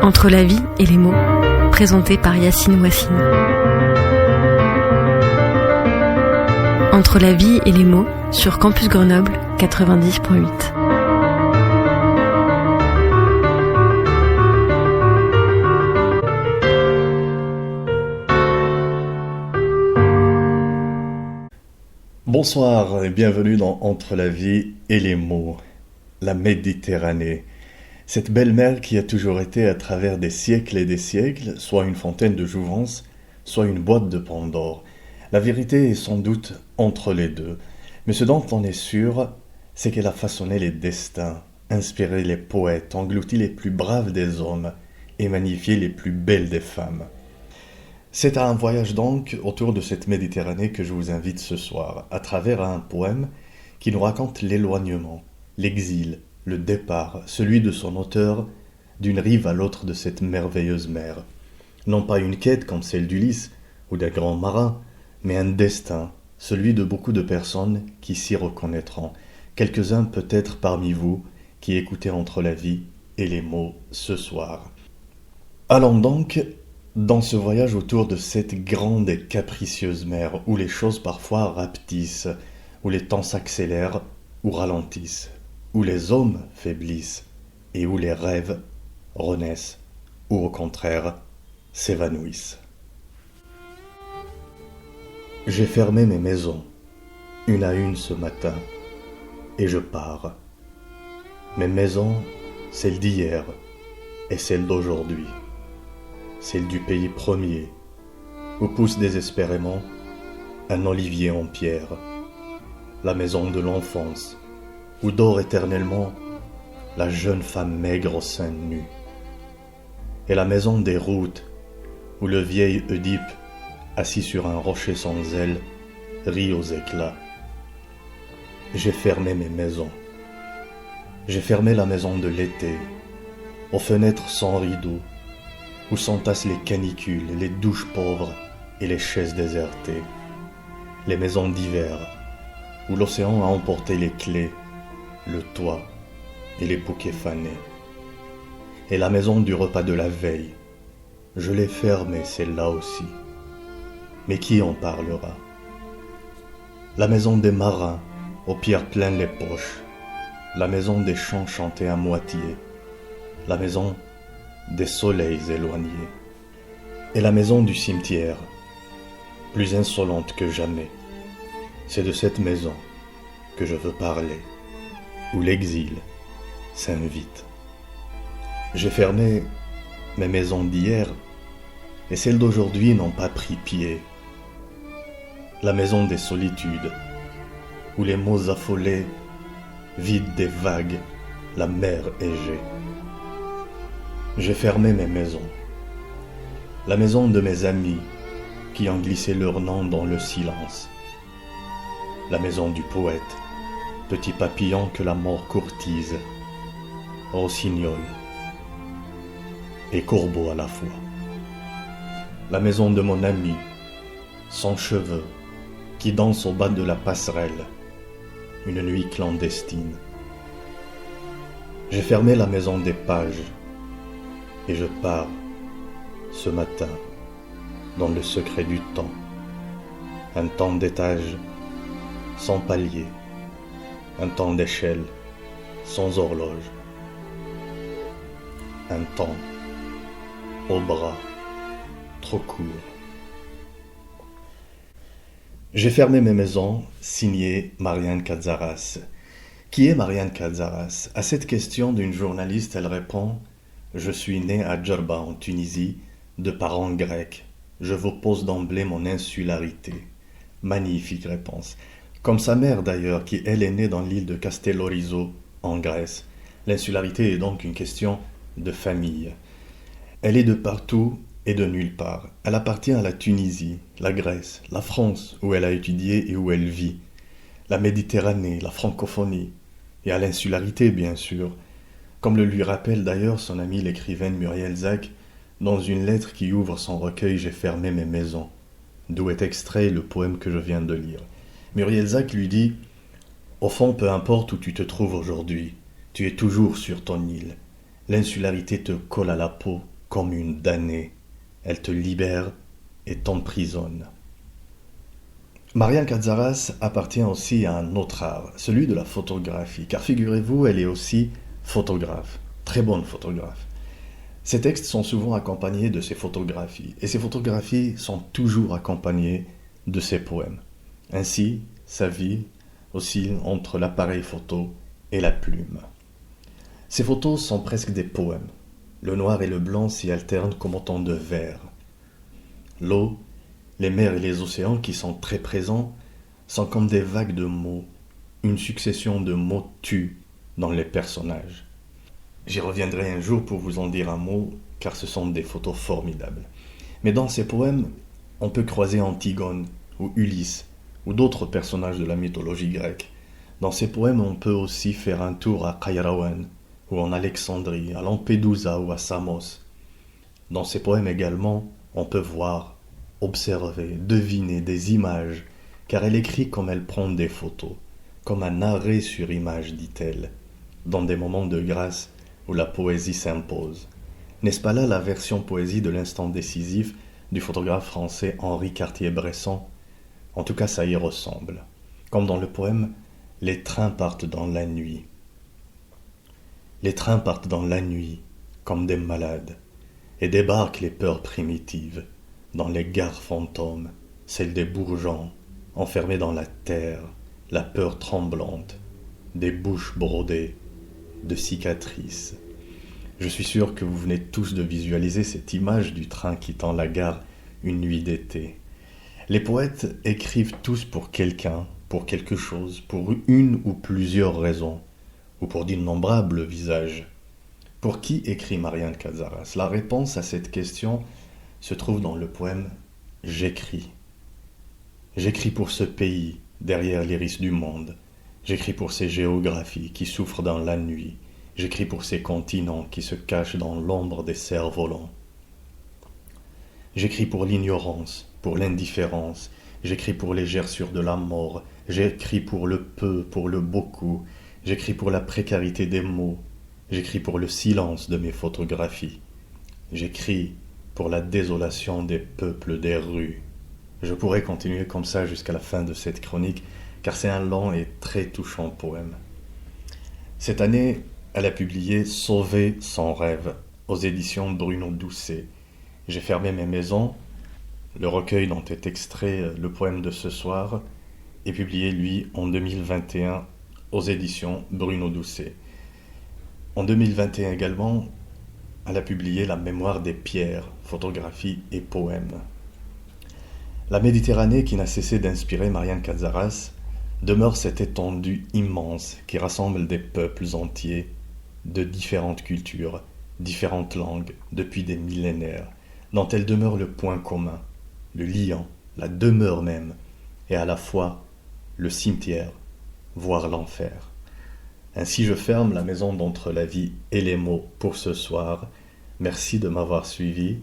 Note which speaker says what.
Speaker 1: Entre la vie et les mots, présenté par Yacine Ouassine. Entre la vie et les mots, sur Campus Grenoble 90.8.
Speaker 2: Bonsoir et bienvenue dans Entre la vie et les mots, la Méditerranée. Cette belle mer qui a toujours été à travers des siècles et des siècles, soit une fontaine de jouvence, soit une boîte de Pandore. La vérité est sans doute entre les deux, mais ce dont on est sûr, c'est qu'elle a façonné les destins, inspiré les poètes, englouti les plus braves des hommes et magnifié les plus belles des femmes. C'est à un voyage donc autour de cette Méditerranée que je vous invite ce soir, à travers un poème qui nous raconte l'éloignement, l'exil, le départ, celui de son auteur, d'une rive à l'autre de cette merveilleuse mer. Non pas une quête comme celle d'Ulysse ou des grands marins, mais un destin, celui de beaucoup de personnes qui s'y reconnaîtront. Quelques-uns peut-être parmi vous qui écoutez Entre la vie et les mots ce soir. Allons donc dans ce voyage autour de cette grande et capricieuse mer où les choses parfois rapetissent, où les temps s'accélèrent ou ralentissent, où les hommes faiblissent et où les rêves renaissent ou au contraire s'évanouissent. J'ai fermé mes maisons, une à une ce matin, et je pars. Mes maisons, celles d'hier et celles d'aujourd'hui, celles du pays premier, où pousse désespérément un olivier en pierre, la maison de l'enfance, où dort éternellement la jeune femme maigre au sein nu, et la maison des routes, où le vieil Oedipe, assis sur un rocher sans aile, rit aux éclats. J'ai fermé mes maisons. J'ai fermé la maison de l'été, aux fenêtres sans rideaux, où s'entassent les canicules, les douches pauvres et les chaises désertées. Les maisons d'hiver, où l'océan a emporté les clés, le toit et les bouquets fanés. Et la maison du repas de la veille, je l'ai fermée celle-là aussi. Mais qui en parlera? La maison des marins, aux pierres pleines les poches, la maison des chants chantés à moitié, la maison des soleils éloignés, et la maison du cimetière, plus insolente que jamais. C'est de cette maison que je veux parler, où l'exil s'invite. J'ai fermé mes maisons d'hier, et celles d'aujourd'hui n'ont pas pris pied. La maison des solitudes, où les mots affolés vident des vagues la mer égée. J'ai fermé mes maisons. La maison de mes amis qui ont glissé leur nom dans le silence. La maison du poète, petit papillon que la mort courtise, rossignol et corbeau à la fois. La maison de mon ami, sans cheveux, qui danse au bas de la passerelle, une nuit clandestine. J'ai fermé la maison des pages, et je pars, ce matin, dans le secret du temps, un temps d'étage sans palier, un temps d'échelle sans horloge, un temps au bras trop court. J'ai fermé mes maisons, signé Marianne Katsaras. Qui est Marianne Katsaras? À cette question d'une journaliste, elle répond: je suis née à Djerba en Tunisie, de parents grecs. Je vous pose d'emblée mon insularité. Magnifique réponse. Comme sa mère d'ailleurs, qui elle est née dans l'île de Castellorizo, en Grèce. L'insularité est donc une question de famille. Elle est de partout et de nulle part. Elle appartient à la Tunisie, la Grèce, la France, où elle a étudié et où elle vit, la Méditerranée, la francophonie, et à l'insularité bien sûr, comme le lui rappelle d'ailleurs son amie l'écrivaine Muriel Zac dans une lettre qui ouvre son recueil J'ai fermé mes maisons, d'où est extrait le poème que je viens de lire. Muriel Zac lui dit: au fond, peu importe où tu te trouves aujourd'hui, tu es toujours sur ton île. L'insularité te colle à la peau comme une damnée. Elle te libère et t'emprisonne. Marianne Catzaras appartient aussi à un autre art, celui de la photographie, car figurez-vous, elle est aussi photographe, très bonne photographe. Ses textes sont souvent accompagnés de ses photographies, et ses photographies sont toujours accompagnées de ses poèmes. Ainsi, sa vie oscille entre l'appareil photo et la plume. Ses photos sont presque des poèmes. Le noir et le blanc s'y alternent comme autant de vers. L'eau, les mers et les océans qui sont très présents sont comme des vagues de mots, une succession de mots tus dans les personnages. J'y reviendrai un jour pour vous en dire un mot, car ce sont des photos formidables. Mais dans ces poèmes, on peut croiser Antigone ou Ulysse ou d'autres personnages de la mythologie grecque. Dans ces poèmes, on peut aussi faire un tour à Kairouan ou en Alexandrie, à Lampedusa ou à Samos. Dans ces poèmes également, on peut voir, observer, deviner des images, car elle écrit comme elle prend des photos, comme un arrêt sur image, dit-elle, dans des moments de grâce où la poésie s'impose. N'est-ce pas là la version poésie de l'instant décisif du photographe français Henri Cartier-Bresson? En tout cas, ça y ressemble. Comme dans le poème « Les trains partent dans la nuit ». Les trains partent dans la nuit, comme des malades, et débarquent les peurs primitives, dans les gares fantômes, celles des bourgeons, enfermés dans la terre, la peur tremblante, des bouches brodées, de cicatrices. Je suis sûr que vous venez tous de visualiser cette image du train quittant la gare une nuit d'été. Les poètes écrivent tous pour quelqu'un, pour quelque chose, pour une ou plusieurs raisons, ou pour d'innombrables visages. Pour qui écrit Marianne Catzaras? La réponse à cette question se trouve dans le poème « J'écris ». J'écris pour ce pays, derrière l'iris du monde. J'écris pour ces géographies qui souffrent dans la nuit. J'écris pour ces continents qui se cachent dans l'ombre des cerfs-volants. J'écris pour l'ignorance, pour l'indifférence. J'écris pour les gerçures de la mort. J'écris pour le peu, pour le beaucoup. J'écris pour la précarité des mots. J'écris pour le silence de mes photographies. J'écris pour la désolation des peuples des rues. Je pourrais continuer comme ça jusqu'à la fin de cette chronique, car c'est un long et très touchant poème. Cette année, elle a publié « Sauver son rêve » aux éditions Bruno Doucet. J'ai fermé mes maisons. Le recueil dont est extrait le poème de ce soir est publié, lui, en 2021 aux éditions Bruno Doucet. En 2021 également, elle a publié La mémoire des pierres, photographies et poèmes. La Méditerranée, qui n'a cessé d'inspirer Marianne Catzaras, demeure cette étendue immense qui rassemble des peuples entiers de différentes cultures, différentes langues, depuis des millénaires, dont elle demeure le point commun, le liant, la demeure même, et à la fois le cimetière, voire l'enfer. Ainsi je ferme la maison d'entre la vie et les mots pour ce soir. Merci de m'avoir suivi.